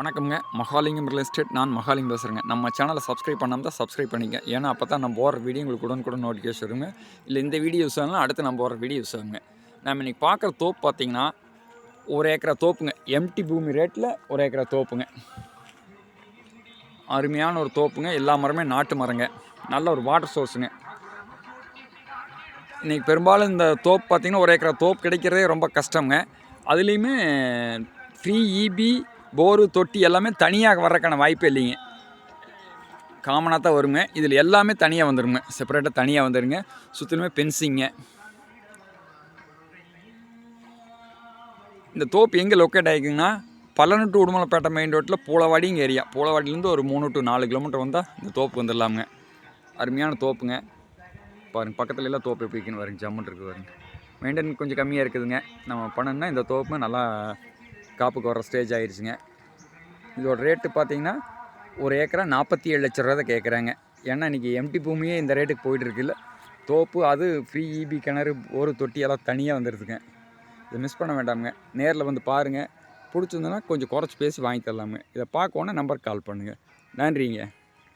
வணக்கம்ங்க. Mahalingam real estate. நான் மகாலிங்கம் பேசுகிறேங்க. நம்ம சேனலை சப்ஸ்கிரைப் பண்ணாமல் தான் சப்ஸ்கிரைப் பண்ணிங்க. ஏன்னா அப்போ தான் நம்ம போடுற வீடியோ உங்களுக்கு உடனுக்குடன் நோட்டிஃபிகேஷன் வருங்க. இல்லை இந்த வீடியோ யூஸ் ஆகலாம், அடுத்து நம்ம போடுற வீடியோ யூஸ் ஆகுங்க. நம்ம இன்றைக்கி பார்க்குற தோப்பு பார்த்திங்கன்னா 1 ஏக்கரா தோப்புங்க. எம்டி பூமி ரேட்டில் 1 ஏக்கரா தோப்புங்க. அருமையான ஒரு தோப்புங்க. எல்லா மரமே நாட்டு மரங்க. நல்ல ஒரு வாட்டர் சோர்ஸுங்க. இன்றைக்கி பெரும்பாலும் இந்த தோப்பு பார்த்திங்கன்னா 1 ஏக்கரா தோப்பு கிடைக்கிறதே ரொம்ப கஷ்டங்க. அதுலேயுமே ஃப்ரீ இபி போரு தொட்டி எல்லாமே தனியாக வர்றதுக்கான வாய்ப்பே இல்லைங்க. காமனாக தான் வருங்க. இதில் எல்லாமே தனியாக வந்துடுங்க. செப்பரேட்டாக தனியாக வந்துடுங்க. சுற்றிலுமே பென்சிங்க. இந்த தோப்பு எங்கே லொக்கேட் ஆகிக்குங்கன்னா பல்லனு டு உடுமலைப்பேட்டை மெயின் ரோட்டில் பூளவாடிங்க ஏரியா. பூளவாடியிலேருந்து ஒரு 3 to 4 கிலோமீட்டர் வந்தால் இந்த தோப்பு வந்துடலாமுங்க. அருமையான தோப்புங்க. பாருங்கள் பக்கத்துல எல்லாம் தோப்பு எப்படி இருக்குன்னு பாருங்க. ஜம்முன்னு இருக்குது பாருங்க. மெயின்டைன் கொஞ்சம் கம்மியாக இருக்குதுங்க. நம்ம பண்ணோம்னா இந்த தோப்பு நல்லா காப்புக்கு வர ஸ்டேஜ் ஆகிடுச்சுங்க. இதோட ரேட்டு பார்த்திங்கன்னா 1 ஏக்கரா 47 லட்ச ரூபா தான் கேட்குறாங்க. ஏன்னா இன்றைக்கி எம்டி பூமியே இந்த ரேட்டுக்கு போயிட்டுருக்குல்ல. தோப்பு அது ஃப்ரீ இபி கிணறு ஒரு தொட்டி எல்லாம் தனியாக வந்துடுதுங்க. இதை மிஸ் பண்ண வேண்டாமுங்க. நேரில் வந்து பாருங்கள். பிடிச்சிருந்ததுன்னா கொஞ்சம் குறைச்சி பேசி வாங்கி தரலாமுங்க. இதை பார்க்கோன்னா நம்பருக்கு கால் பண்ணுங்கள். நன்றிங்க.